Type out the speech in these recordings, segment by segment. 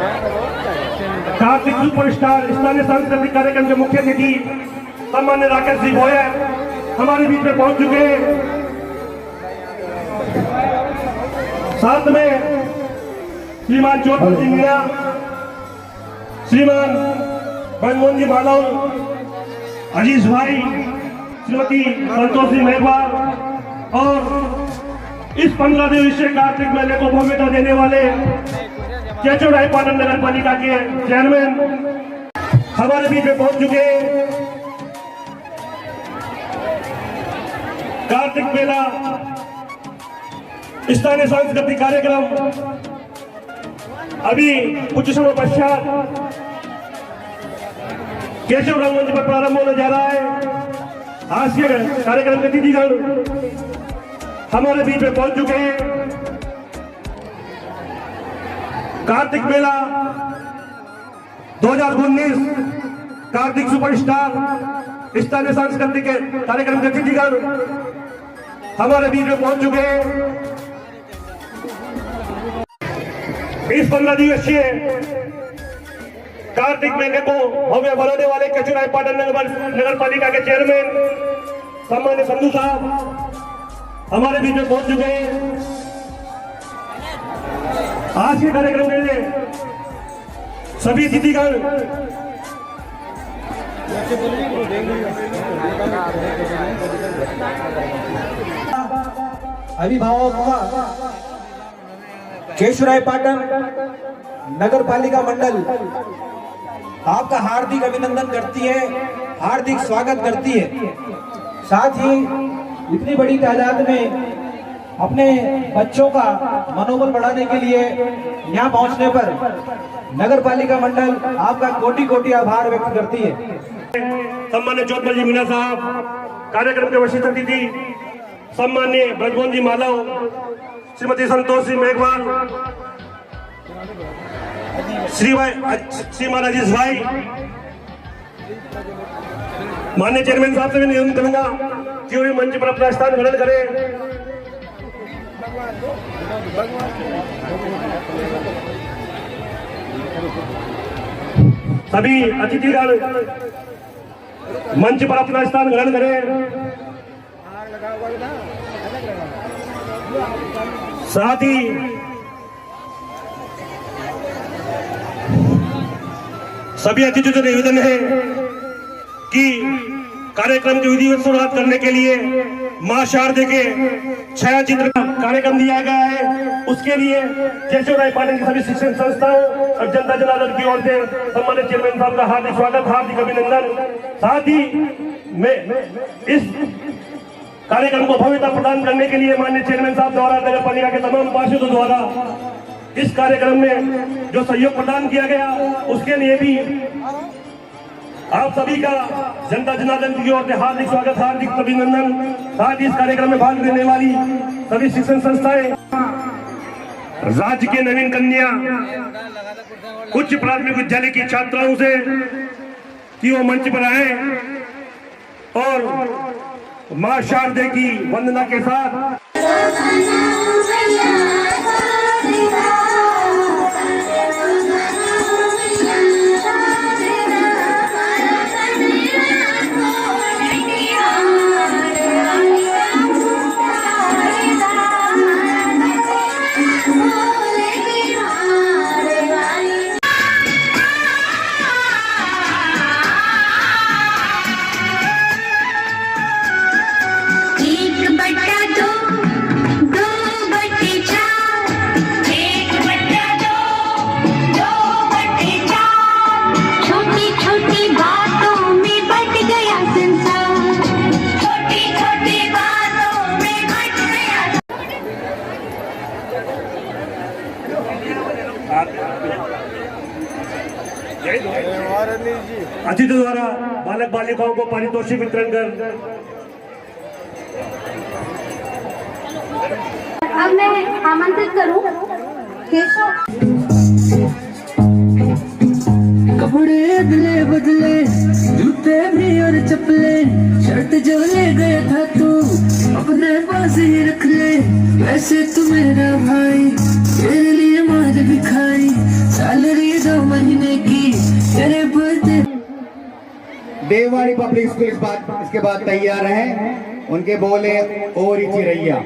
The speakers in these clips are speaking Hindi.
कार्तिक सुपरस्टार स्थानीय सांस्कृतिक कार्यक्रम के मुख्य अतिथि सम्मान्य राकेश जी भोयर हमारे बीच में पहुंच चुके हैं। साथ में श्रीमान ज्योति जी मीणा, श्रीमान ब्रजमोहन जी मालव, अजीज भाई, श्रीमती संतोषी मेघवाल और इस 15 दिवसीय कार्तिक मेले को भव्यता देने वाले केशवरायपाटन नगर पालिका के चेयरमैन हमारे बीच में पहुंच चुके हैं। कार्तिक मेला स्थानीय सांस्कृतिक कार्यक्रम अभी कुछ समय पश्चात केशव रंगमंच पर प्रारंभ होने जा रहा है। आज के कार्यक्रम के अतिथिगण हमारे बीच में पहुंच चुके हैं। कार्तिक मेला 2019 कार्तिक सुपरस्टार स्थानीय सांस्कृतिक कार्यक्रम के अतिथिगण हमारे बीच में पहुंच चुके हैं। इस 15 दिवसीय कार्तिक मेले को भव्य बनाने वाले केशवरायपाटन नगर पालिका के चेयरमैन सम्मान्य संधू साहब हमारे बीच में पहुंच चुके हैं। आज के कार्यक्रम के लिए सभी अतिथिगण अभिभावक केशवरायपाटन नगर पालिका मंडल आपका हार्दिक अभिनंदन करती है, हार्दिक स्वागत करती है। साथ ही इतनी बड़ी तादाद में अपने बच्चों का मनोबल बढ़ाने के लिए यहाँ पहुँचने पर नगर पालिका मंडल आपका कोटि कोटि आभार व्यक्त करती है। सम्मान्य ज्योति जी मीणा साहब, कार्यक्रम के विशिष्ट अतिथि सम्मान्य ब्रजमोहन जी मालव, श्रीमती संतोषी मेघवाल, श्रीमान अजीज भाई, माननीय चेयरमैन साहब से भी निवेदन करूंगा कि वे मंच पर अपना स्थान ग्रहण करें। सभी अतिथिगण मंच पर अपना स्थान ग्रहण करें। साथ ही सभी अतिथियों से निवेदन है कि कार्यक्रम की विधिवत शुरुआत करने के लिए मां शारदे के छायाचित्र कार्यक्रम दिया गया है। उसके लिए केशवरायपाटन की सभी शिक्षण संस्थाओं और जनता जनार्दन की ओर से सम्मानित चेयरमैन साहब का हार्दिक स्वागत, हार्दिक अभिनंदन। साथ ही मैं इस कार्यक्रम को भव्यता प्रदान करने के लिए माननीय चेयरमैन साहब द्वारा नगर पालिका के तमाम पार्षदों द्वारा इस कार्यक्रम में जो सहयोग प्रदान किया गया उसके लिए भी आप सभी का जनता जनार्दन की ओर से हार्दिक स्वागत, हार्दिक अभिनंदन। साथ ही इस कार्यक्रम में भाग लेने वाली सभी शिक्षण संस्थाएं, राज्य के नवीन कन्या उच्च प्राथमिक विद्यालय की छात्राओं से कि वो मंच पर आए और मां शारदे की वंदना के साथ अतिथि द्वारा बालक बालिकाओं को पारितोषिक वितरण कर अब मैं आमंत्रित करूं केशव। कपड़े बदले बदले, जूते भी और चप्पले, शर्ट जो ले गया था तू अपने पास ही रख ले। वैसे तू मेरा भाई, तेरे लिए मार भी खाई, सैलरी देववाड़ी पब्लिक स्कूल इसके बाद तैयार हैं। उनके बोले और चिरैया।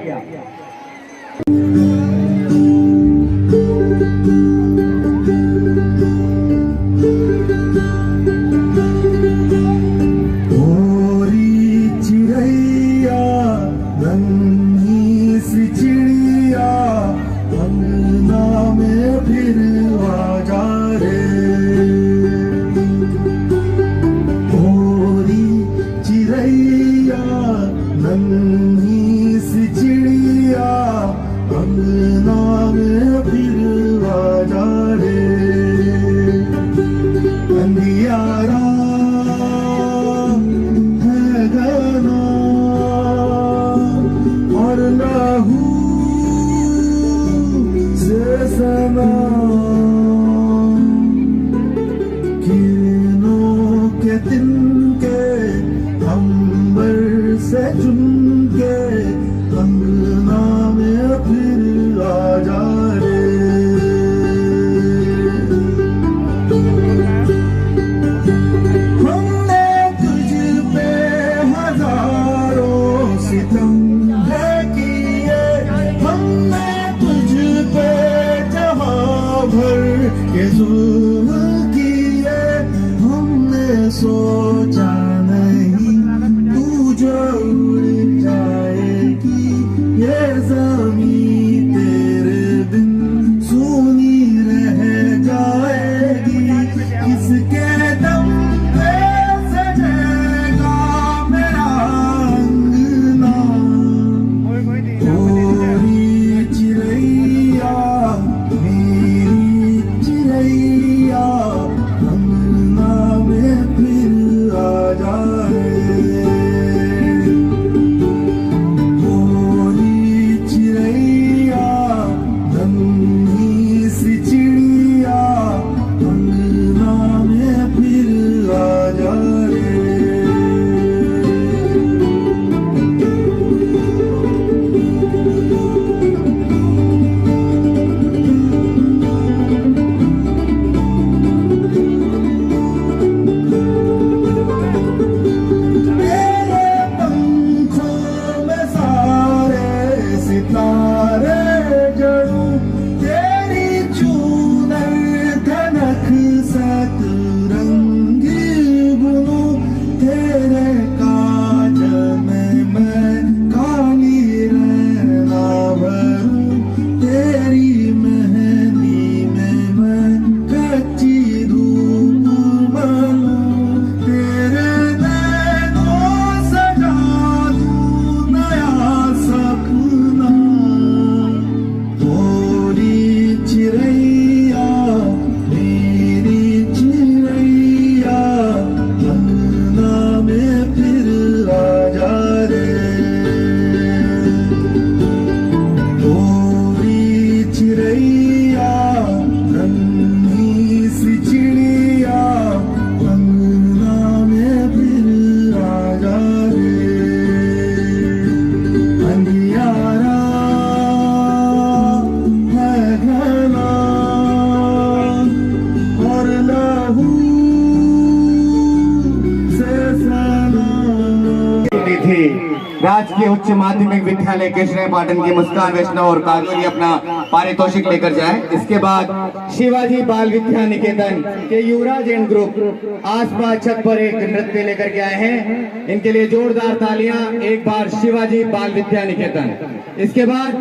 राजकीय उच्च माध्यमिक विद्यालय कृष्ण पाटन की मुस्कान वैष्णव और काजोरी अपना पारितोषिक लेकर जाए। इसके बाद शिवाजी बाल विद्या निकेतन के युवराज एंड ग्रुप आसपास छत पर एक नृत्य लेकर के आए हैं। इनके लिए जोरदार तालियां एक बार शिवाजी बाल विद्या निकेतन। इसके बाद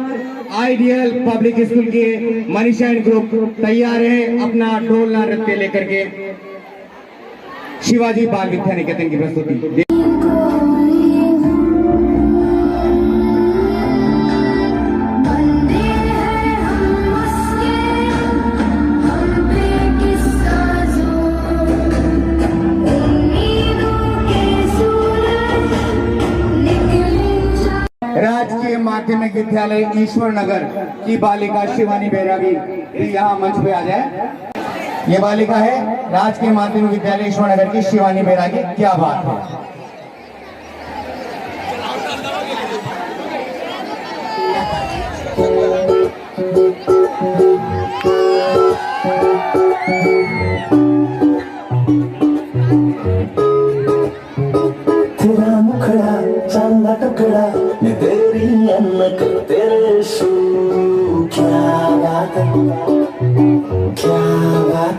आइडियल पब्लिक स्कूल के मनीषा एंड ग्रुप तैयार है अपना ढोलना नृत्य लेकर के शिवाजी बाल विद्या निकेतन की प्रस्तुति। राजकीय माध्यमिक विद्यालय ईश्वर नगर की बालिका शिवानी बैरागी यहाँ मंच पे आ जाए। ये बालिका है राजकीय माध्यमिक विद्यालय ईश्वर नगर की शिवानी बैरागी। क्या बात है।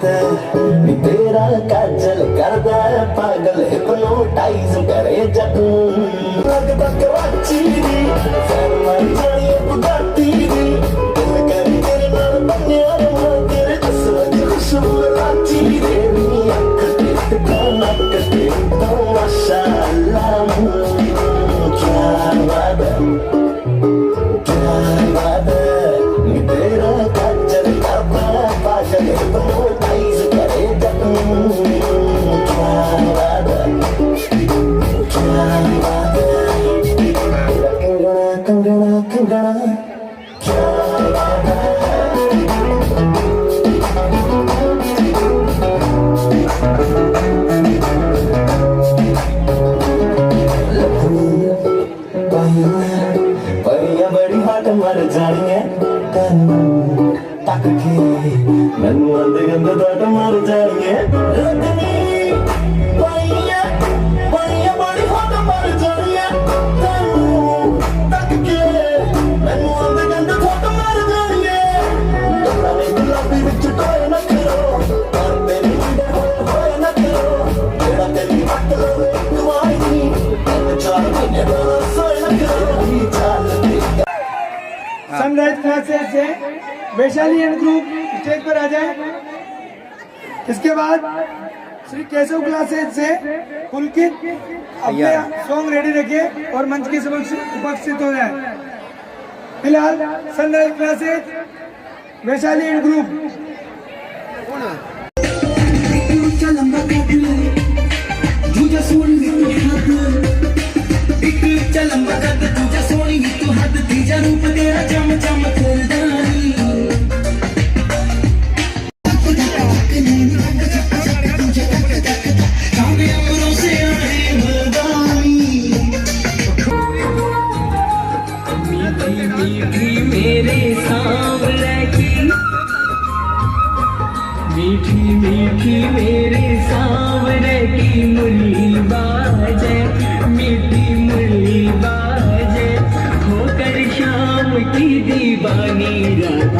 बात नी तेरा काजल करदा है पागल हिप्नोटाइज करे जदू लगदा कराची दी फैन मर जानी बुगाटी दी दिल करी तेरे नाल बन्निया रवां तेरे जसम च खुशबू लाची तेरी अख ते टिकाना कटे तो माशाअल्लाह क्या बात है क्या बात है नी तेरा काजल करदा है पागल हिप्नोटाइज करे जदू क्या बात है क्या बात है तेरा कंगना कंगना कंगना क्या बात है परिया बड़ी हट मर जानी है तक के मैनू अंदे गंदे दट मर जानी है परिया बड़ी हट मर जानी है तक के मैनू अंदे गंदे दट मर जानी है डोरा ने गुलाबी विच टोए न करो पर तेरी होए न करो जेड़ा तेरी मत लवे तुम्हारी चार महीने बाद सोए न करो चाल सनराइज क्लासेस से वैशाली एंड ग्रुप स्टेज पर आ जाए। इसके बाद श्री केशव क्लासेस से पुलकित अपने सॉन्ग रेडी रखिए और मंच के समक्ष उपस्थित हो जाए। फिलहाल sunrise classes Vaishali and group रूप तेरा चम चम फुलदानी कामयाबों से आए मर्दानी मीठी मीठी मेरे सांवरे की मीठी मीठी मेरे सांवरे की मुरली बाजे मीठी मुरली बाजे होकर शाम की दीवानी राधा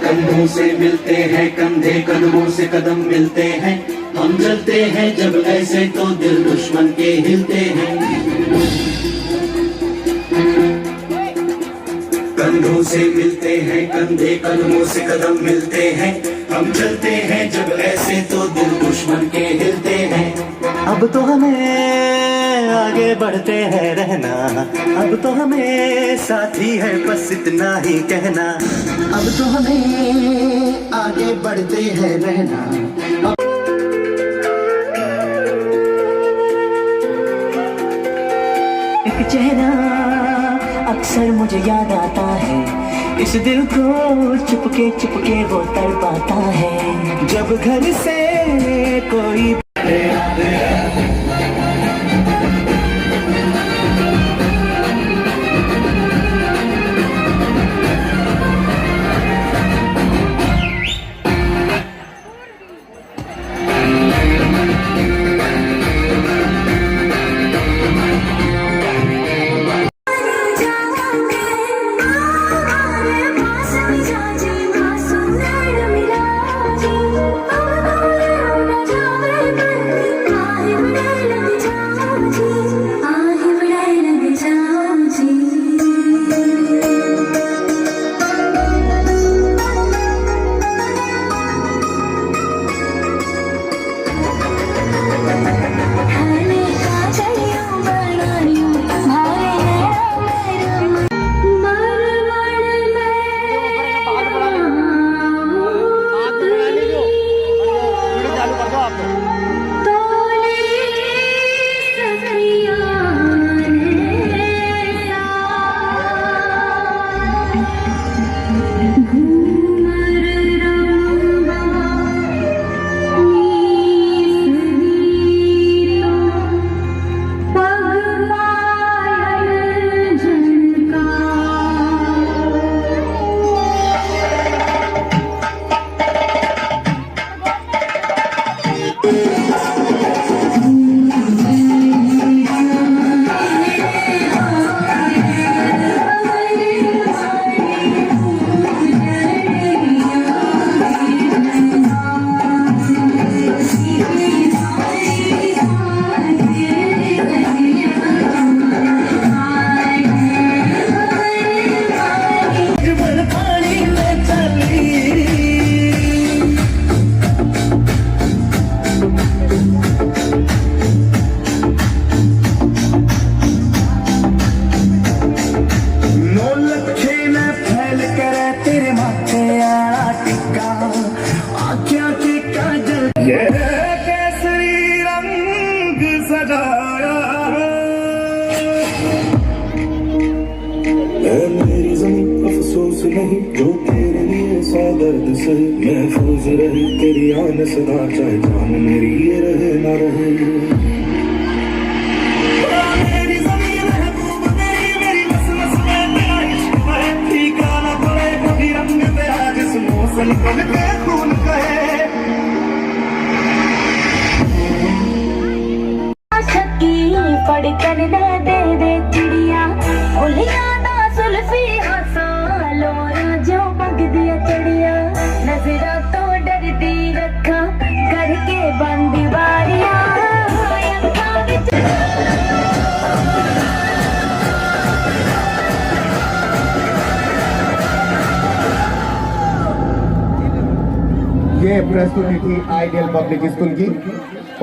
कंधों से मिलते हैं कंधे कदमों से कदम मिलते हैं हम चलते हैं जब ऐसे तो दिल दुश्मन के हिलते हैं कंधों से मिलते हैं कंधे कदमों से कदम मिलते हैं हम चलते हैं जब ऐसे तो दिल दुश्मन के हिलते हैं अब तो हमें आगे बढ़ते हैं रहना अब तो हमें साथी है बस इतना ही कहना अब तो हमें आगे बढ़ते हैं रहना एक चेहरा अक्सर मुझे याद आता है इस दिल को चुपके वो तड़पाता है जब घर से कोई जा नहीं जो तेरे लिए सौ दर्द से महफूज रहे तेरी आन सदा चाहे जान मेरी ये रहे ना रहे मेरी ज़मीन है तू तेरी मेरी नस नस में तेरा इश्क है फीका ना पड़े कभी रंग तेरा जिस्मों से निकल के खून कहे पढ़ कर दे दे चिड़िया उलिया ना सुल्फी हंसा लोरा जो पग दिया चिड़िया नजरा तो डरती रखा करके बंदी बारिया ये प्रस्तुति थी आइडियल पब्लिक स्कूल की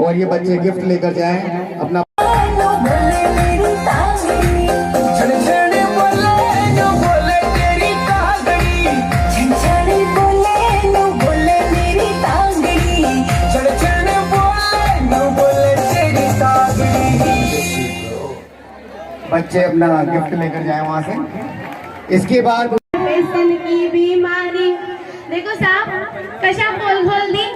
और ये बच्चे गिफ्ट लेकर जाएं अपना बच्चे अपना गिफ्ट लेकर जाएं वहां से। इसके बाद पेशन की बीमारी देखो साहब कशा पोल खोल दी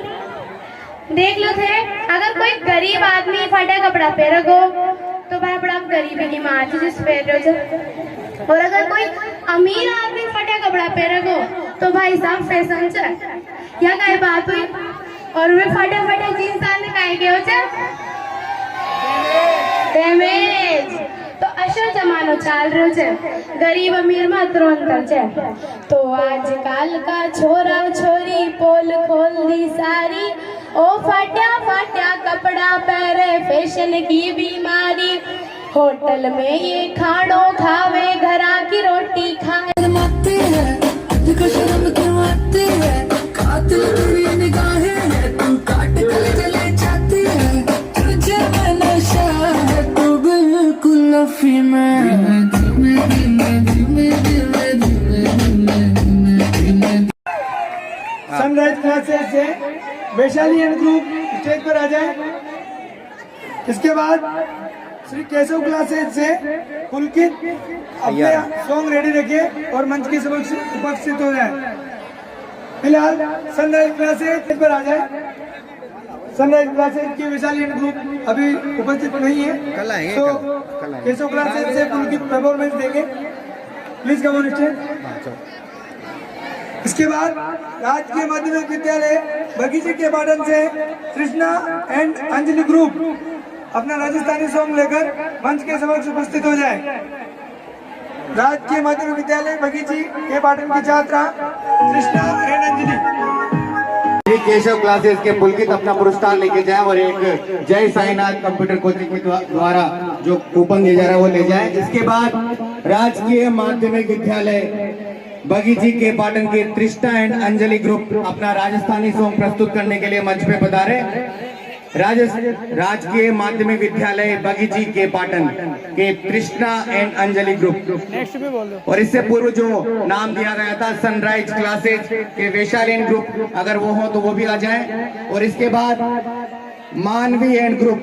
देख लो थे अगर कोई गरीब आदमी फटा कपड़ा पहरेगो तो भाई बड़ा गरीबी की मार जिस पहन रहे और अगर कोई अमीर आदमी फटा कपड़ा पहरेगो तो भाई साहब फैशन च या कई बात हुई और वे फटे फटे जींस आने काहे के हो च डैमेज तो अशो जमानो चाल रहो छे गरीब अमीर में अतरो अंतर छे तो आजकल का छोरा छोरी पोल खोल दी सारी ओ फाट्या फाट्या कपड़ा पहरे फैशन की बीमारी होटल में ये खानो खावे घरा की रोटी खाए शर्माते हैं तुझको शर्म क्यों आती है कातिल तेरी निगाहें हैं तू काट गले जले जाती है तुझे में नशा है तू बिल्कुल अफी में धीमे धीमे धीमे धीमे धीमे धीमे धीमे सनराइज क्लासेस से वैशाली एंड ग्रुप स्टेज पर आ जाए। इसके बाद श्री केशव क्लासेस से पुलकित अपने सॉन्ग रेडी रखे और मंच के समक्ष उपस्थित हो जाए। फिलहाल सनराइज क्लासेस पर आ जाए। सनराइज क्लासेस के वैशाली एंड ग्रुप अभी उपस्थित नहीं है तो केशव क्लासेस से पुलकित परफॉर्मेंस देंगे। Please come on stage. इसके बाद राजकीय माध्यमिक विद्यालय बगीचे के पाटन से कृष्णा एंड अंजलि ग्रुप अपना राजस्थानी सॉन्ग लेकर मंच के समक्ष उपस्थित हो जाए। राजकीय माध्यमिक विद्यालय बगीची के पाटन की छात्रा कृष्णा एंड अंजलि। केशव क्लासेस के पुलकित अपना पुरस्कार लेके जाए और एक जय साईनाथ कंप्यूटर कोचिंग के द्वारा जो कूपन दिया जा रहा है वो ले जाए। इसके बाद राजकीय माध्यमिक विद्यालय बगीची के पाटन के तृष्णा एंड अंजलि ग्रुप अपना राजस्थानी सॉन्ग प्रस्तुत करने के लिए मंच पे पधारे। राजकीय माध्यमिक विद्यालय बगीची के पाटन के तृष्णा एंड अंजलि ग्रुप और इससे पूर्व जो नाम दिया गया था सनराइज क्लासेस के वैशाली एंड ग्रुप अगर वो हो तो वो भी आ जाएं। और इसके बाद मानवी एंड ग्रुप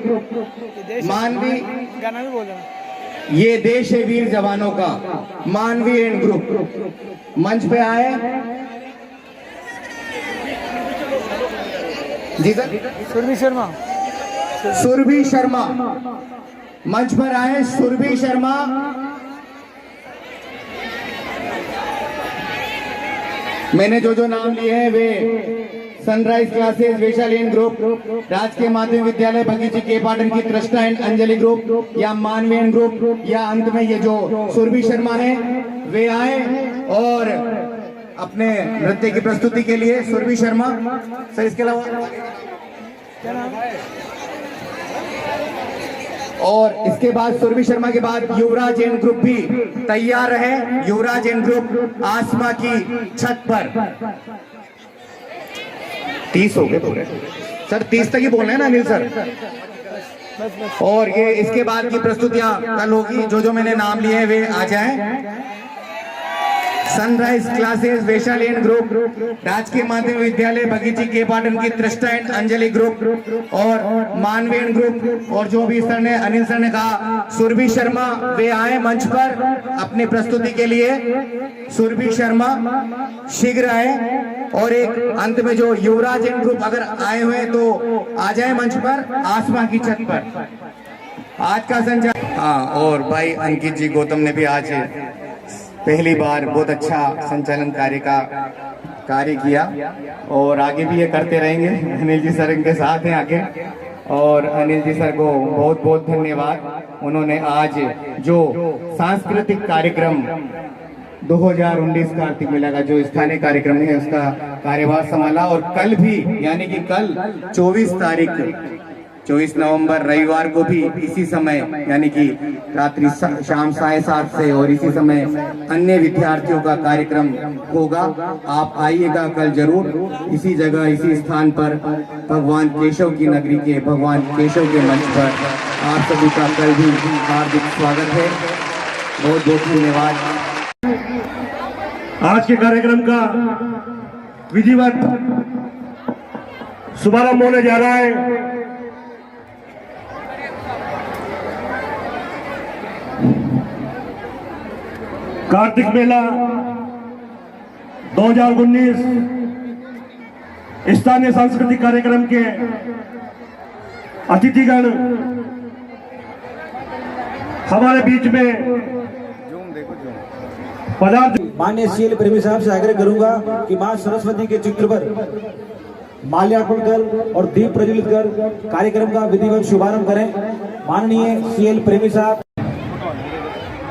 मानवी गाना भी बोल ये देश है वीर जवानों का मानवी एंड ग्रुप मंच पे आए। जी सर सुरभि शर्मा मंच पर आए। सुरभि शर्मा मैंने जो नाम लिए हैं वे sunrise classes Vaishali and group राजकीय माध्यमिक विद्यालय बगीची के पाटन की तृष्णा एंड अंजलि ग्रुप या मानवी एंड ग्रुप या अंत में ये जो सुरभि शर्मा है वे आए और अपने नृत्य की प्रस्तुति के लिए सुरभि शर्मा सर। इसके अलावा और इसके बाद सुरभि शर्मा के बाद युवराज एंड ग्रुप भी तैयार रहे। युवराज एंड ग्रुप आसमा की छत पर 30 हो गए पूरे सर 30 तक ही बोलना है ना अनिल सर। और ये इसके बाद की प्रस्तुतियां कल होगी। जो मैंने नाम लिए हैं वे आ जाएं। सनराइज क्लासेस वैशाली ग्रुप, राजकीय माध्यमिक विद्यालय बगीची के पाटन की त्रिष्टा एंड अंजलि ग्रुप और मानवीय ग्रुप, और जो भी सर ने अनिल सर ने कहा सुरभि शर्मा वे आए मंच पर अपनी प्रस्तुति के लिए। सुरभि शर्मा शीघ्र आए, और एक अंत में जो युवराज एंड ग्रुप अगर आए हुए तो आ जाए मंच पर आसमां की छत पर। आज का संचालन, हाँ, और भाई अंकित जी गौतम ने भी आज पहली बार बहुत अच्छा संचालन कार्य किया, और आगे भी ये करते रहेंगे। अनिल जी सर इनके साथ हैं आगे, और अनिल जी सर को बहुत बहुत धन्यवाद। उन्होंने आज जो सांस्कृतिक कार्यक्रम 2019 कार्तिक मेला का जो स्थानीय कार्यक्रम है उसका कार्यभार संभाला, और कल भी यानी कि कल 24 नवंबर रविवार को भी इसी समय यानी कि रात्रि शाम 7:30 से और इसी समय अन्य विद्यार्थियों का कार्यक्रम होगा। आप आइएगा कल जरूर, इसी जगह इसी स्थान पर भगवान केशव की नगरी के भगवान केशव के मंच पर आप सभी का कल भी हार्दिक स्वागत है। बहुत बहुत धन्यवाद। आज के कार्यक्रम का विधिवत शुभारंभ होने जा रहा है। कार्तिक मेला 2019 स्थानीय सांस्कृतिक कार्यक्रम के अतिथिगण हमारे बीच में पदार्थ। माननीय सीएल प्रेमी साहब से आग्रह करूंगा कि मां सरस्वती के चित्र पर माल्यार्पण कर और दीप प्रज्वलित कर कार्यक्रम का विधिवत शुभारंभ करें। माननीय सीएल प्रेमी साहब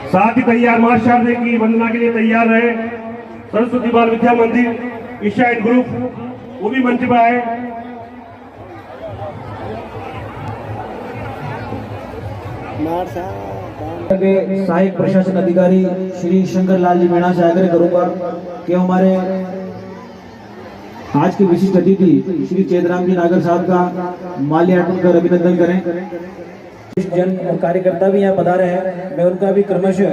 साथ ही तैयार मां शारदे की वंदना के लिए तैयार रहे। सरस्वती बाल विद्या मंदिर ईशा एंड ग्रुप वो भी मंच पर आए। सहायक प्रशासन अधिकारी श्री शंकर लाल जी मीणा से आग्रह करूंगा कि हमारे आज के विशिष्ट अतिथि श्री चेतराम जी नागर साहब का माल्यार्पण कर अभिनंदन करें। जन कार्यकर्ता भी यहाँ पधारे हैं, मैं उनका भी क्रमशः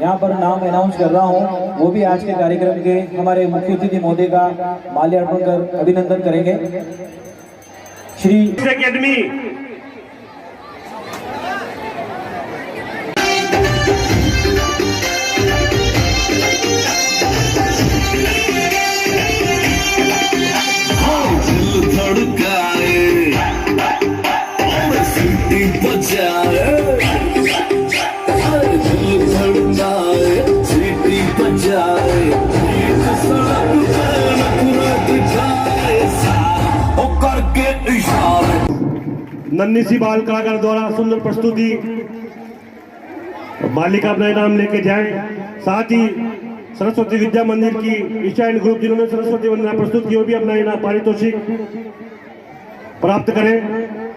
यहाँ पर नाम अनाउंस कर रहा हूँ। वो भी आज के कार्यक्रम के हमारे मुख्य अतिथि महोदय का माल्यार्पण कर अभिनंदन करेंगे। श्री अकेडमी नन्ही सी बाल कलाकार द्वारा सुंदर प्रस्तुति बालिका अपना इनाम लेके जाए। साथ ही सरस्वती विद्या मंदिर की ईशा एंड ग्रुप जिन्होंने सरस्वती वंदना प्रस्तुत की वो भी अपना इनाम पारितोषिक प्राप्त करें।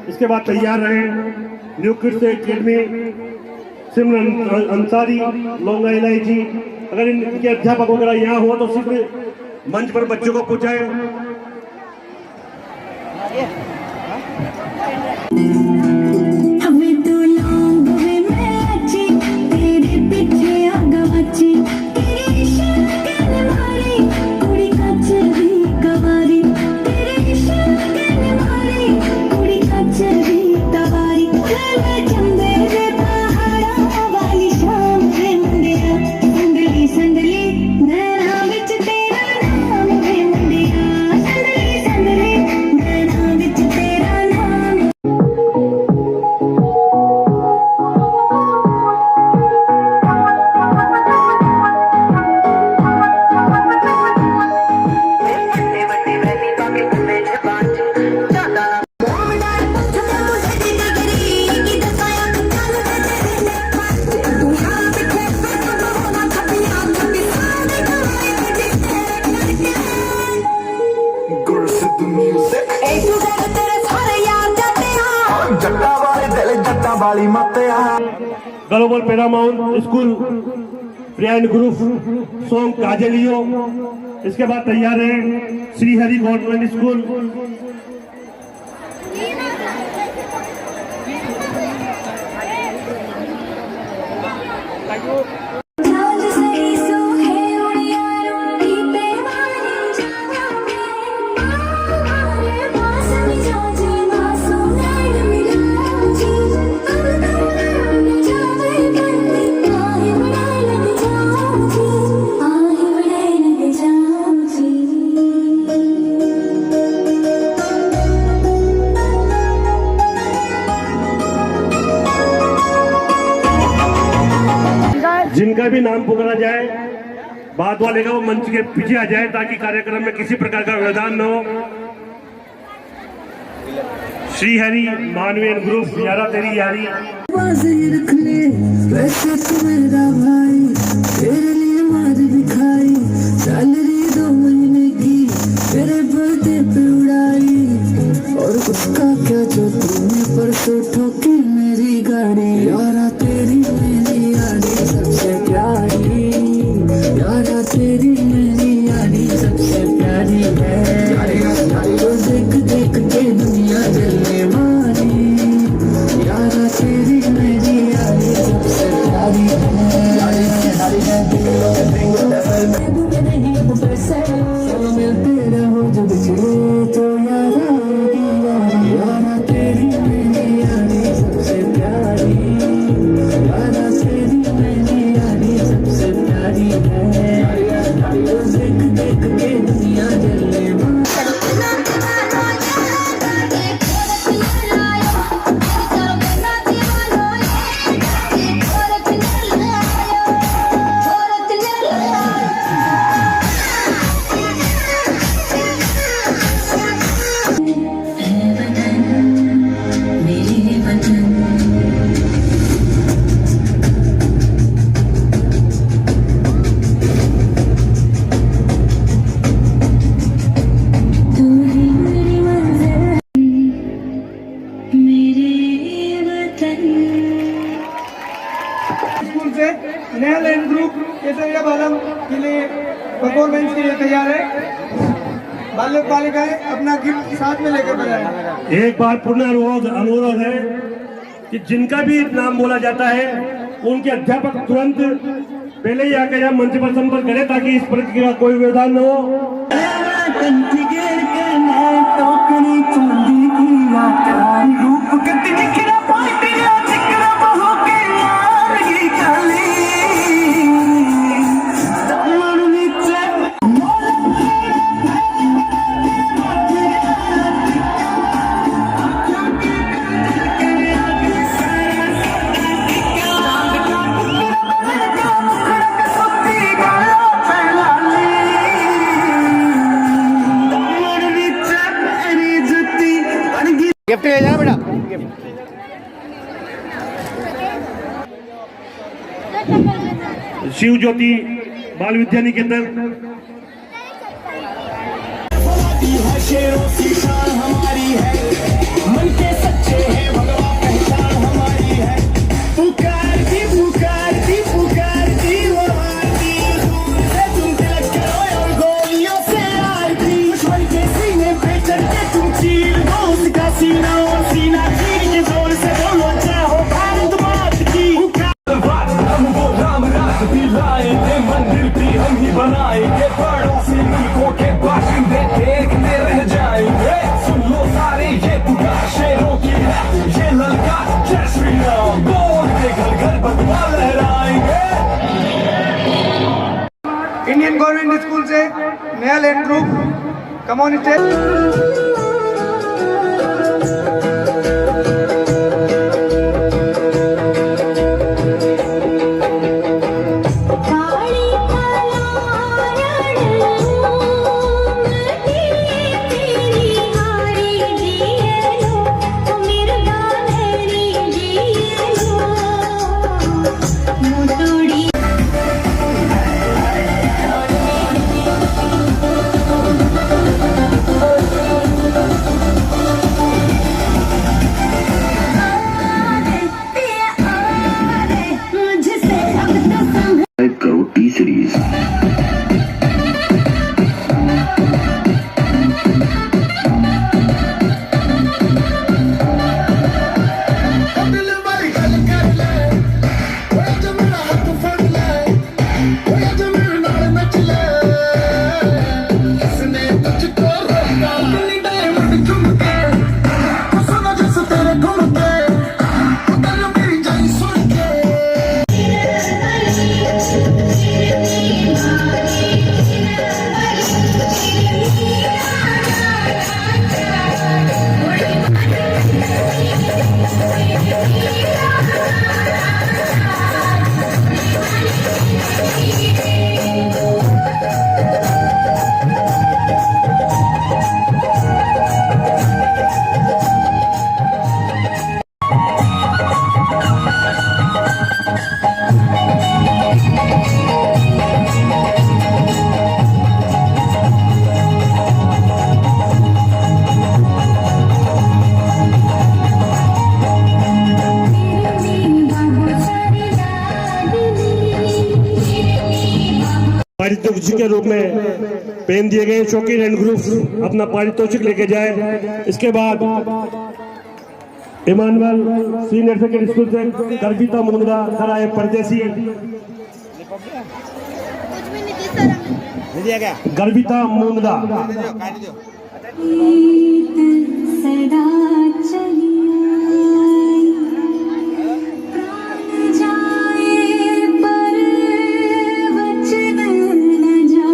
इसके बाद तैयार रहे न्यू किड्स एकेडमी सिमरन अंसारी लोंगा इलायची। अगर इनके अध्यापक वगैरह यहाँ हो तो सिर्फ मंच पर बच्चों को पूछाए। हमें तो लौंग है मैची, तेरे पीछे आगवाची, तेरे शगन मारे कुड़ी कचरी कवारी, तेरे शगन मारे कुड़ी कचरी कवारी। मैं चंदे रे पहाड़ा वाली शाम है मुंडिया, संदली संदली नैना विच तेरा नाम है मुंडिया, संदली संदली नैना विच तेरा नाम। Global Paramount school friend group song Kajaliyo. इसके बाद तैयार है श्रीहरि गवर्नमेंट स्कूल। सही सो है उड़िया जिनका भी नाम पुकारा जाए बाद वाले का वो मंच के पीछे आ जाए ताकि कार्यक्रम में किसी प्रकार का व्यवधान न हो। श्री हरि मानवीय ग्रुप यारा तेरी यारी। बाजी रख ले वैसे तू मेरा भाई, तेरे लिए मार दिखाई सैलरी 2 महीने की तेरे बर्थडे पे उड़ाई। और उसका क्या जो तूने परसों ठोकी मेरी गाड़ी। यारा तेरी मेरी यारी सबसे प्यारी, यारा तेरी मेरी यारी सबसे प्यारी है। तो देख देख के दुनिया जलने वाली, यारा तेरी मेरी यारी सबसे प्यारी है। मिलते रहो जब बिछड़े तो यारा यारा तेरी मेरी यारी सबसे प्यारी, यारा तेरी मेरी यारी सबसे प्यारी है। तो देख देख के दुनिया जलने स्कूल से नया लैंड ग्रुप केसरिया बालम के लिए परफॉर्मेंस के लिए तैयार है। बालक बालिकाएं अपना गिफ्ट साथ में लेकर बनाए। एक बार पुनः अनुरोध है कि जिनका भी नाम बोला जाता है उनके अध्यापक तुरंत पहले ही आकर यहाँ मंच पर संपर्क करें ताकि इस प्रक्रिया का कोई व्यवधान न हो। गिफ्ट ले जाना बेटा। शिव ज्योति बाल विद्या निकेतन। शेरों की शान हमारी है, मन के सच्चे हैं भगवान पहचान हमारी है। पुकारती पुकारती पुकारती वो आरती, दूर से तुम तिलक करो और गोलियों से आरती। दुश्मन के सीने पे चढ़ के तुम चीर दो उसका सीना, और सीना चीर के जोर से बोलो चाहो भारत मात की। हम वो राम राज भी लाएंगे, मंदिर भी हम ही बनाएंगे, पड़ोसी मुल्कों के बाशिंदे देखते रह जाएंगे। सुन लो सारे ये पुकार शेरों की है, ये ललकार जय श्री राम बोलते घर घर बदला लहराएंगे। इंडियन गवर्नमेंट स्कूल से नया लैंड ग्रुप कमॉन स्टेज। पारितोषिक के रूप में पेन दिए गए। शौकीन एंड ग्रुप अपना पारितोषिक लेके जाए। इसके बाद इमानुअल सीनियर सेकेंडरी स्कूल से गर्विता मुंगड़ा कराए परदेसी। गर्विता मुंगड़ा सदा चली प्राण जाए पर वचन न जाए।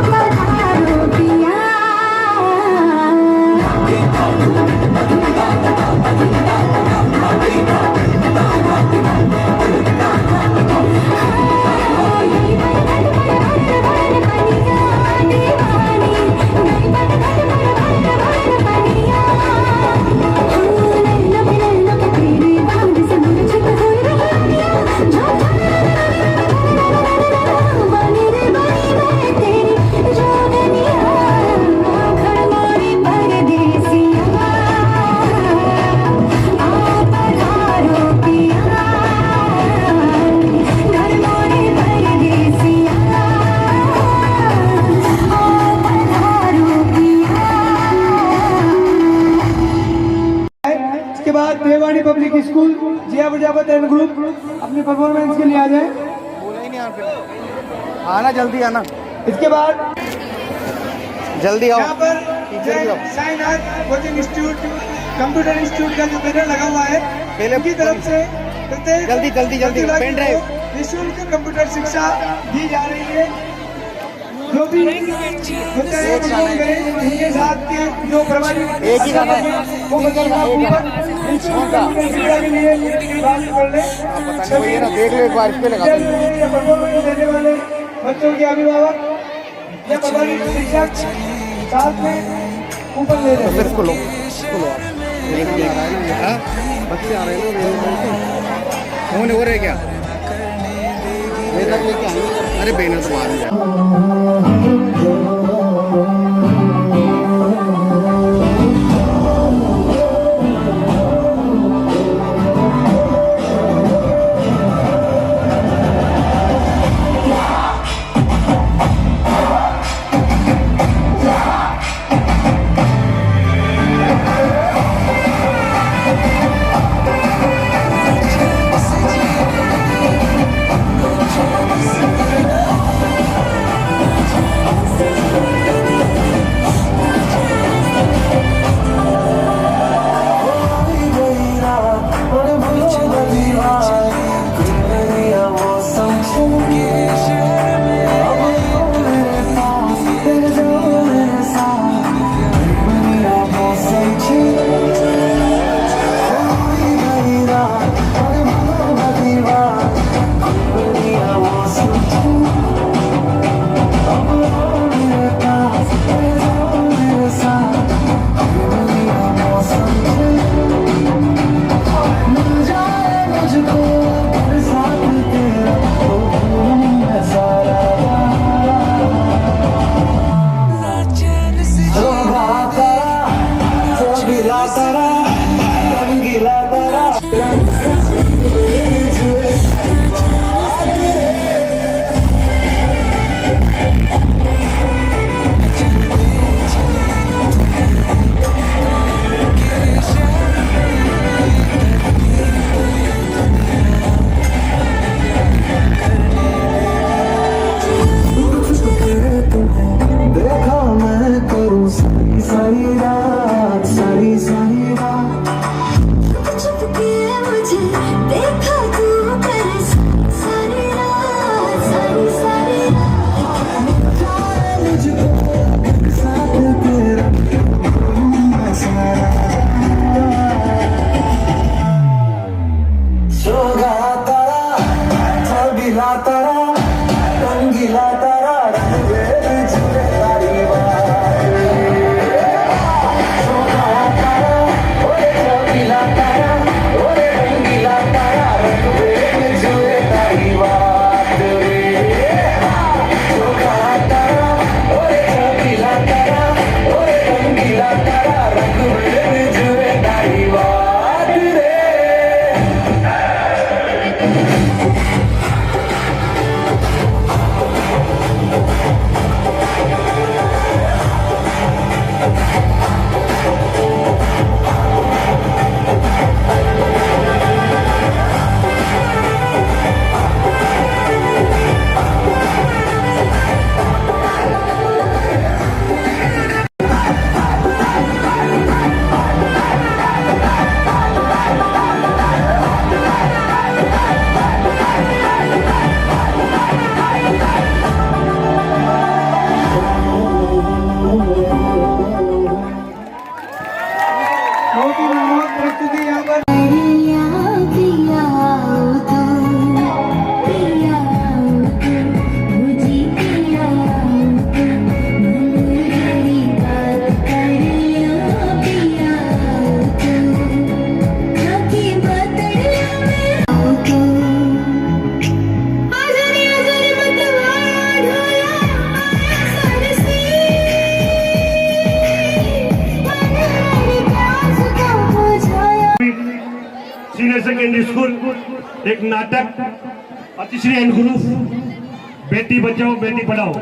पधारो पिया इसके बाद Devani public school Jiya Prajapat and group अपनी परफॉर्मेंस के लिए आ जाए। आना जल्दी आना, इसके बाद जल्दी आओ। यहाँ पर Sainath coaching institute computer institute का जो बैनर लगा हुआ है पहले उनकी तरफ से प्रत्येक जल्दी, जल्दी, जल्दी, प्रतिभागी पेन ड्राइव। को निःशुल्क कंप्यूटर शिक्षा दी जा रही है। जो भी होता है परफॉर्म करें, उनके साथ के जो प्रभारी एक ही गाना है। वो बदलना ऊपर निःशुल्क कंप्यूटर शिक्षा के लिए बात कर ले। वही है ना, देख लो एक बार इस पे लगा दो। परफॉर्मेंस देने वाले बच्चों के अभिभावक या प्रभारी शिक्षक साथ में ऊपर ले रहे सिर्फ लो बच्चे आ रहे हैं। कौन हो रहे क्या? बैनर लेके आएंगे। अरे बैनर तो मार बिल्कुल एक नाटक अतिश्री एंड ग्रुप बेटी बचाओ बेटी पढ़ाओ।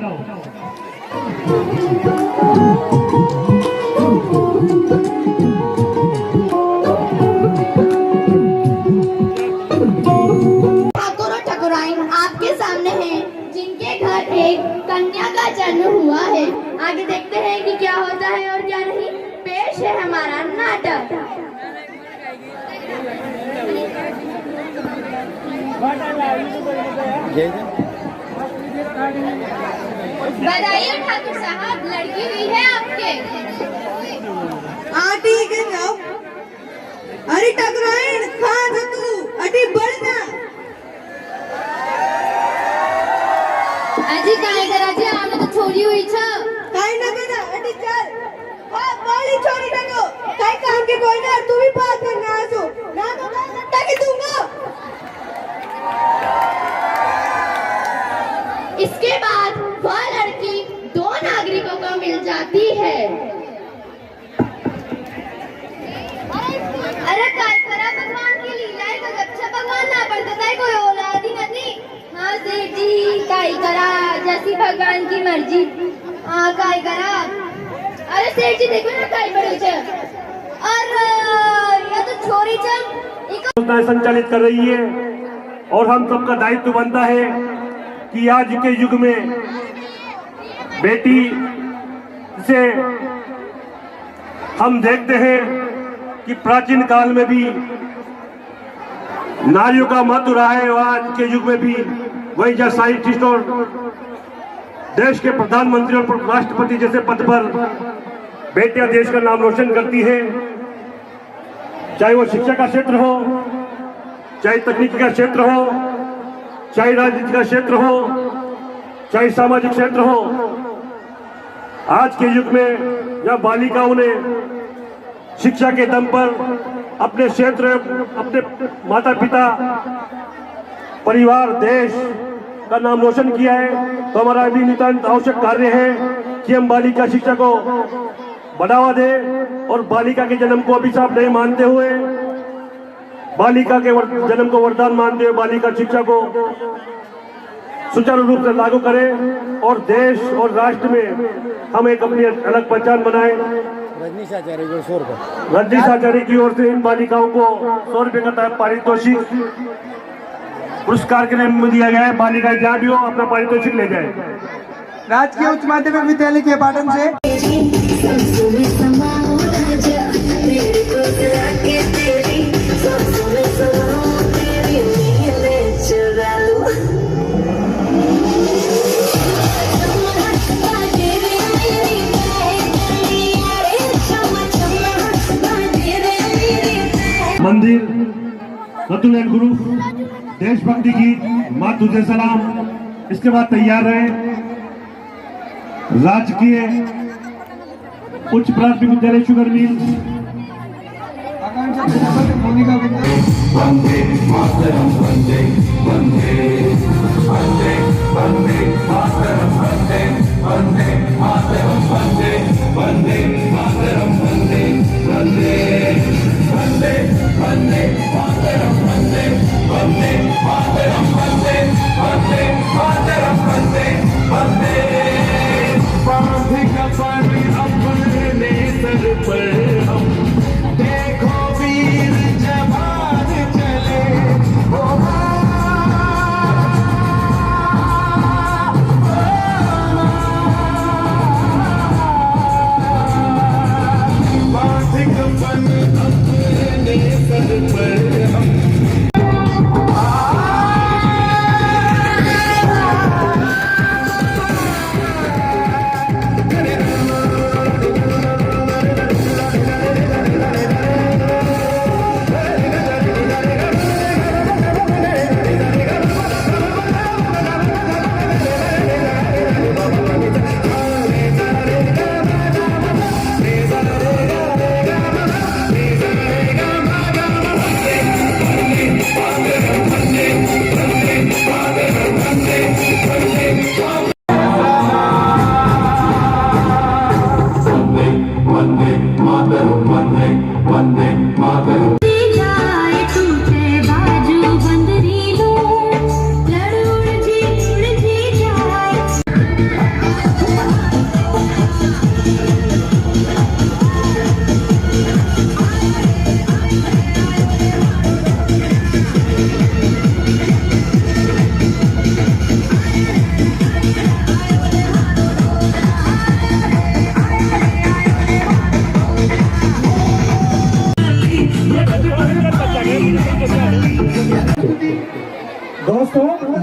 ठाकुर और ठाकुराइन आपके सामने हैं, जिनके घर एक कन्या का जन्म हुआ है। आगे देखते हैं कि क्या होता है और क्या नहीं। पेश है हमारा नाटक। बधाई ठाकुर साहब, लड़की हुई है आपके। ठीक है जाओ। अरे ठाकुराइन कहाँ था तू? अटी बढ़ना। अजी काय करायचे, आम्ही तो छोरी हुई छ। काय ना करा अटी चल। हाँ बड़ी छोरी नको। काय काम के कोई ना, तू भी बात करना आसो। ना तो मैं सट्टा के दूंगा। इसके बाद वह लड़की दो नागरिकों को मिल जाती है। अरे काय करा, भगवान की लीला है तो अच्छा भगवान ना पड़ता है, कोई औलाद ही नहीं। हाँ सेठ जी, काय करा जैसी भगवान की मर्जी। हाँ काय करा। अरे सेठ जी देखो ना काय पड़े छे। और ये तो छोरी चल योजनाएं संचालित कर रही है और हम सबका दायित्व बनता है कि आज के युग में बेटी से हम देखते हैं कि प्राचीन काल में भी नारियों का महत्व रहा है और आज के युग में भी वही जब साइंटिस्ट और देश के प्रधानमंत्री और राष्ट्रपति जैसे पद पर बेटियां देश का नाम रोशन करती है। चाहे वो शिक्षा का क्षेत्र हो, चाहे तकनीकी का क्षेत्र हो, चाहे राजनीति का क्षेत्र हो, चाहे सामाजिक क्षेत्र हो। आज के युग में जब बालिकाओं ने शिक्षा के दम पर अपने क्षेत्र, अपने माता पिता, परिवार, देश का नाम रोशन किया है, तो हमारा अभी नितांत आवश्यक कार्य है कि हम बालिका शिक्षा को बढ़ावा दें और बालिका के जन्म को अभिशाप नहीं मानते हुए, बालिका के जन्म को वरदान मानते हुए बालिका शिक्षा को सुचारू रूप से लागू करें और देश और राष्ट्र में हम एक अपनी अलग पहचान बनाएं। रजनीश आचार्य की ओर से इन बालिकाओं को 100 रुपए का पारितोषिक पुरस्कार के लिए दिया गया है। बालिकाएं जहाँ भी हो अपना पारितोषिक ले जाए। राजकीय उच्च माध्यमिक विद्यालय के पाटन से मंदिर, रतुल एंड गुरु, देशभक्ति गीत, माँ तुझे सलाम। इसके बाद तैयार रहे राजकीय उच्च प्राथमिक विद्यालय शुगर मिल। वंदे मातरम वंदे वंदे वंदे वंदे मातरम वंदे वंदे मातरम वंदे वंदे मातरम वंदे वंदे वंदे वंदे मातरम वंदे वंदे मातरम वंदे वंदे मातरम वंदे वंदे बांध का पानी अपने सर पर हम देखो वीर जवान चले ओ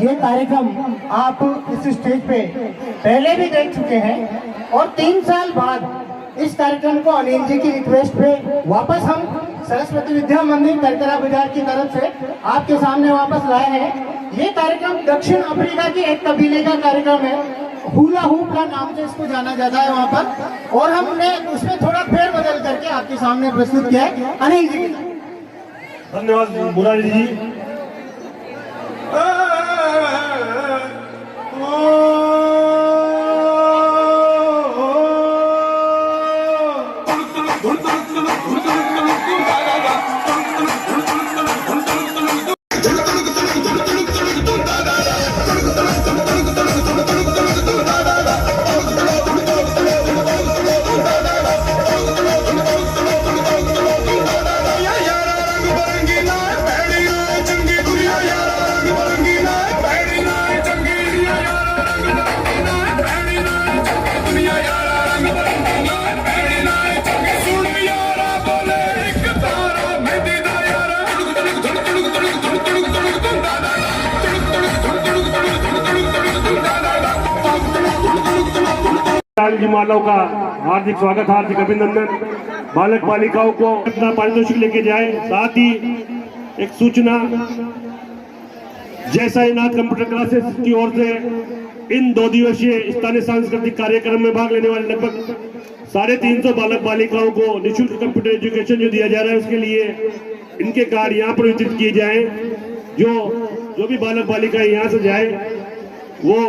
ये कार्यक्रम आप इस स्टेज पे पहले भी देख चुके हैं और 3 साल बाद इस कार्यक्रम को अनिल जी की रिक्वेस्ट पे वापस हम सरस्वती विद्या मंदिर करकरा बाजार की तरफ से आपके सामने वापस लाए हैं। ये कार्यक्रम दक्षिण अफ्रीका के एक कबीले का कार्यक्रम है, हुला हुप का नाम से इसको जाना जाता है वहाँ पर, और हमने उसमें थोड़ा फेर बदल करके आपके सामने प्रस्तुत किया है। अनिल जी धन्यवाद मुरारी जी। जी मालव का हार्दिक स्वागत, हार्दिक अभिनंदन। बालक बालिकाओं को अपना पारितोषिक लेके जाए। साथ ही एक सूचना, जय साईनाथ कंप्यूटर क्लासेस की ओर से इन 2 दिवसीय स्थानीय सांस्कृतिक कार्यक्रम में भाग लेने वाले लगभग 350 बालक बालिकाओं को निःशुल्क कंप्यूटर एजुकेशन जो दिया जा रहा है, उसके लिए इनके कार्ड यहाँ पर वितरित किए जाए। जो भी बालक बालिका यहाँ से जाए वो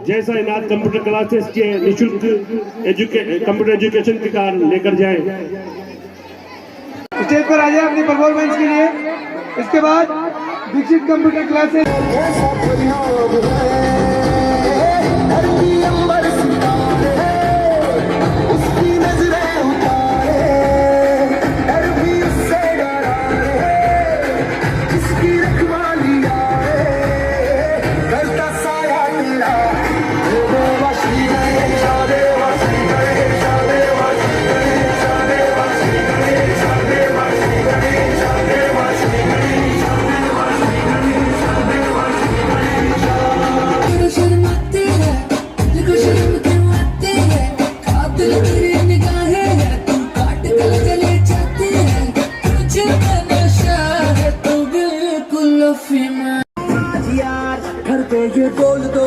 जय साईनाथ कंप्यूटर क्लासेस के निःशुल्क कंप्यूटर एजुकेशन के कार्ड लेकर जाए। स्टेज पर आ जाए अपनी परफॉर्मेंस के लिए। इसके बाद दीक्षित कंप्यूटर क्लासेस ये बोल दो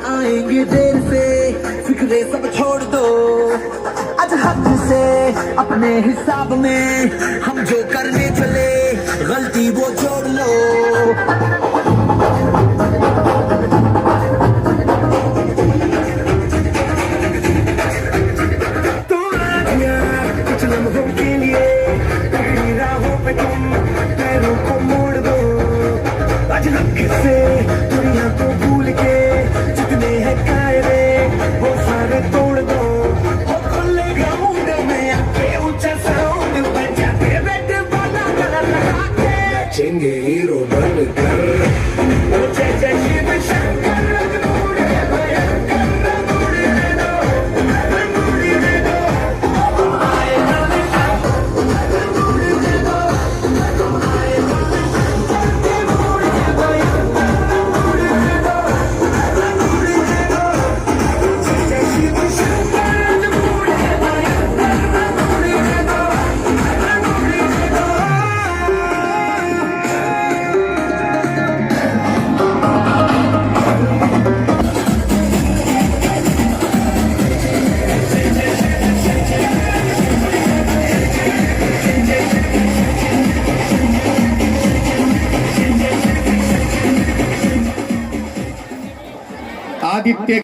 आएंगे देर से, फिक्रे सब छोड़ दो, आज हद से अपने हिसाब में हम जो करने चले गलती वो जोड़ लो। तो कुछ लम्हों के लिए राहों पे तुम पैरों को मोड़ दो, आज हद से दुनिया को भूल के जितने हैं कायरे वो सारे तोड़ दो। खुले ग्राउंड में आके ऊंचा साउंड बजा के बैठे वाला गला लगा के चेंगे हीरो बनकर जय जय शिव शंकर रघुरे भयंकर रघुरे दो रघुरे दो आए रघुरे दो आए आदित्य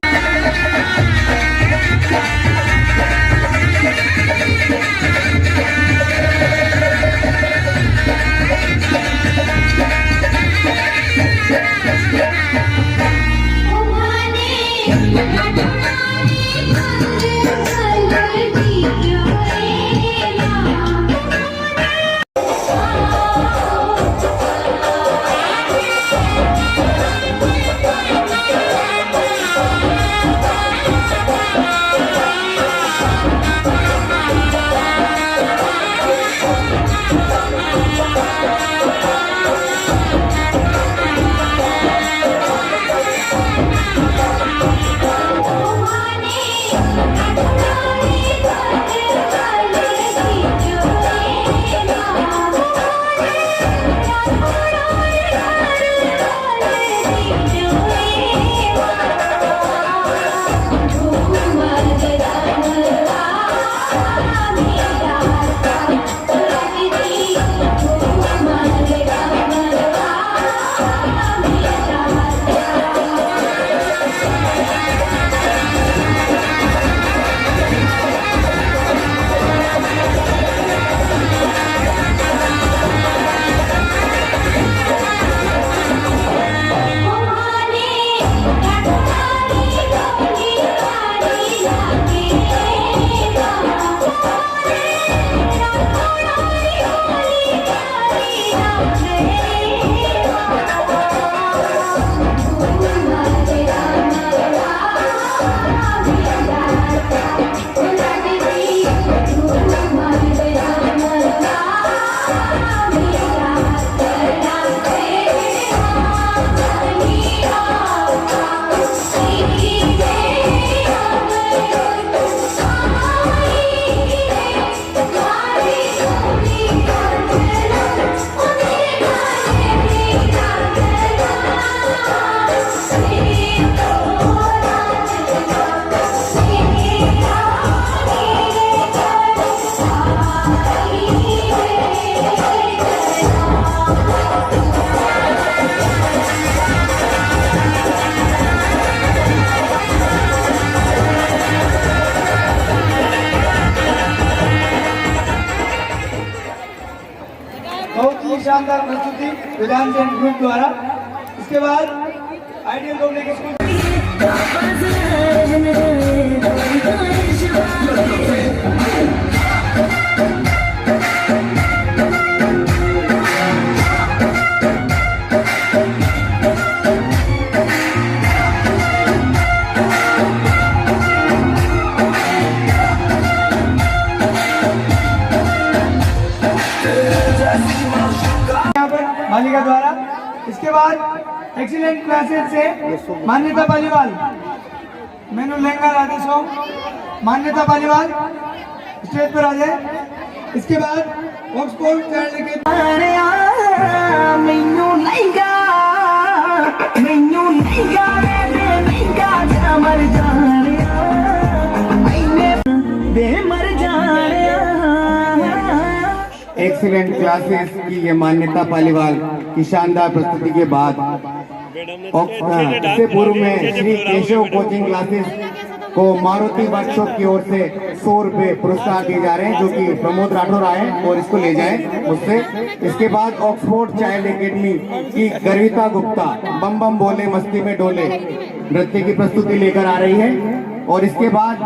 शानदार प्रस्तुति विधान जैन ग्रुप द्वारा। इसके बाद आइडियल पब्लिक स्कूल बालिका द्वारा। इसके बाद एक्सीलेंट क्लासेस से मान्यता पालीवाल, मैनू लहंगा राधे सॉन्ग, मान्यता पालीवाल स्टेज पर आ जाए। इसके बाद ऑक्सफोर्ड चाइल्ड के एक्सीलेंट क्लासेस की ये मान्यता पालीवाल की शानदार प्रस्तुति के बाद इससे पूर्व में श्री केशव कोचिंग क्लासेस को मारुति वर्कशॉप की ओर से 100 रुपए पुरस्कार दिए जा रहे हैं, जो कि प्रमोद राठौर आए और इसको ले जाएं मुझसे। इसके बाद ऑक्सफोर्ड चाइल्ड एकेडमी की गर्विता गुप्ता बम बम बोले मस्ती में डोले नृत्य की प्रस्तुति लेकर आ रही है। और इसके बाद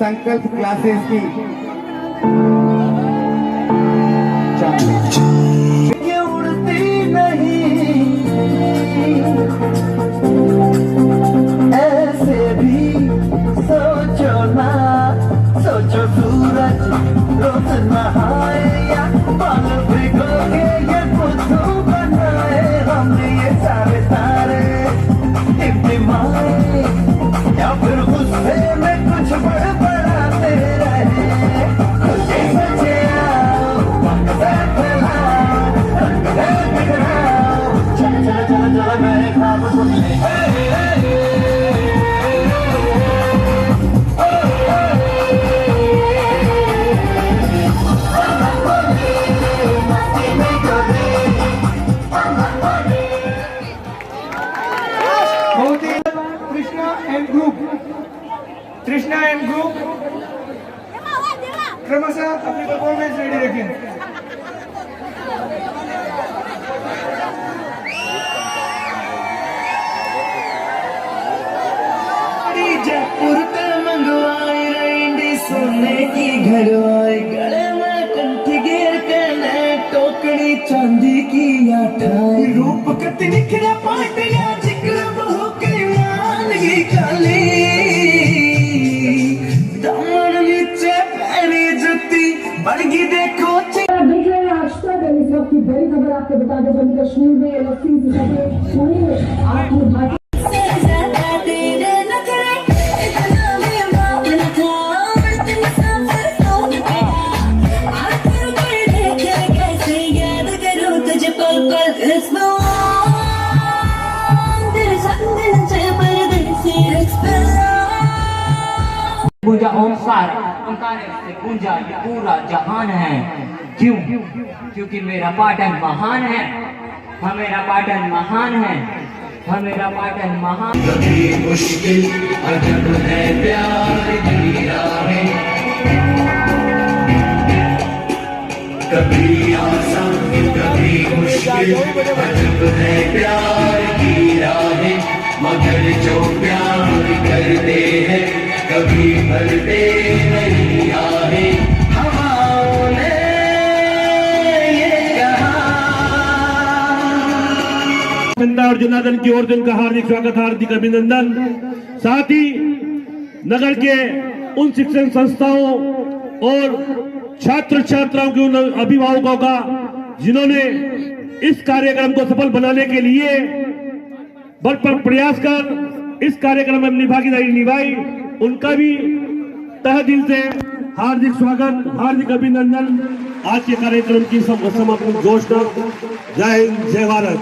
संकल्प क्लासेस की उड़ती नहीं ऐसे भी सोचो ना, सोचो सूरज रोज नहाए या पल भिगोगे ये बुद्धू बनाए हमने ये सारे तारे टिमटिमाए या फिर गुस्से में कुछ बड़बड़ाते रहे। तुझे सचे कृष्णा एंड ग्रुप क्रमशः अपनी परफॉर्मेंस रेडी रखें। जयपुर का मंगवाई रेंडी सोने की घड़वाई, गले में कंठी घेर के टोकरी चांदी की आठाई, रूप कति निखरा पाटिया जिक्र बहु के मान की काली, दामन नीचे पैरी जुती बढ़गी देखो की बड़ी खबर आपको बता दें, जम्मू कश्मीर में इलेक्शन गूंजा ओमकार, ओमकार से गूंजा ये पूरा जहान है। क्यों? क्योंकि मेरा पाटन महान है, हाँ मेरा पाटन महान है, हाँ मेरा पाटन महान। कभी मुश्किल अजब है प्यार की राहें, कभी आसान कभी मुश्किल अजब है प्यार की राहें, मगर जो प्यार करते हैं कभी भरते नहीं आहे। हवाओं ने ये कहा। और जनार्दन की ओर से उनका हार्दिक स्वागत, हार्दिक अभिनंदन। साथ ही नगर के उन शिक्षण संस्थाओं और छात्र छात्राओं के उन अभिभावकों का जिन्होंने इस कार्यक्रम को सफल बनाने के लिए भरपूर प्रयास कर इस कार्यक्रम में अपनी भागीदारी निभाई, उनका भी तहे दिल से हार्दिक स्वागत, हार्दिक अभिनंदन। आज के कार्यक्रम की समापन घोषणा। जय हिंद, जय भारत।